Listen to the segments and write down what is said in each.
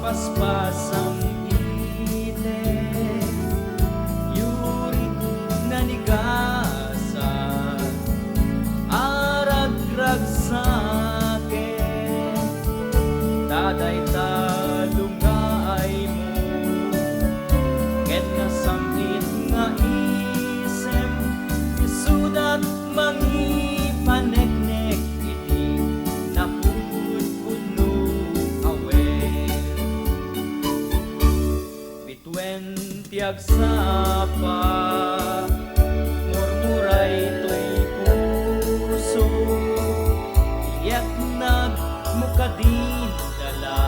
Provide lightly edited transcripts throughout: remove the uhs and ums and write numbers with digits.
paspasang itik, yurik na nigasa, aragrag sa'kin, daday talungay mo, ket nasamit nga isem, isudat mangipaneknek iti napupudpudno awen. Bituen tiag sapa, murmuray to'y puso, iyat nagmukadin dala,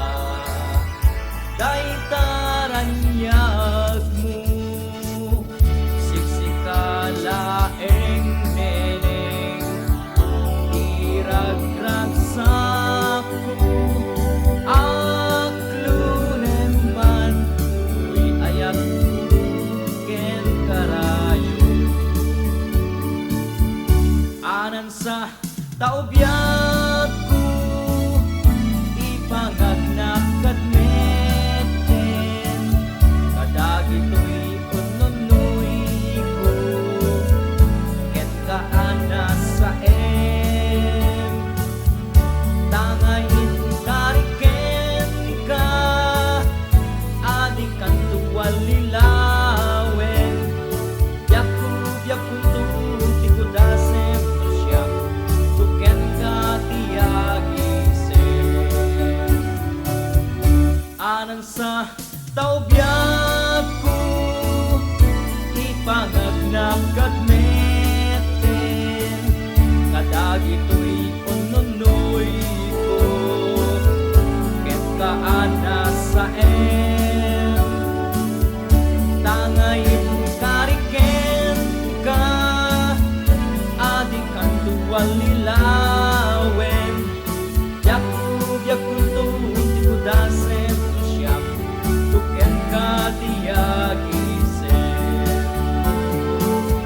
day taranyag mo, siksikalaeng neneng, iragrag sa'ko, aklunen man, uy ayak ken karayo. Anan sa taobyat ko, ipangagnak kat meten, kadagito'y ununoy ko, ket kaanas sa em, tangayin kariken ka, adik kang tuwal lilawen, yakub tuti kudasem siyang tuken ka tiyagisem. Anan sa taobyat ko, ipangagnak kat meten, kadagito'y ununoy ko, ket kaanas sa em, tangayin kariken ka, adik kang tuwal lilawen, yakub tuti kudasem siyang tuken ka tiyagisem.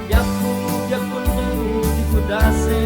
Yakub tuti kudasem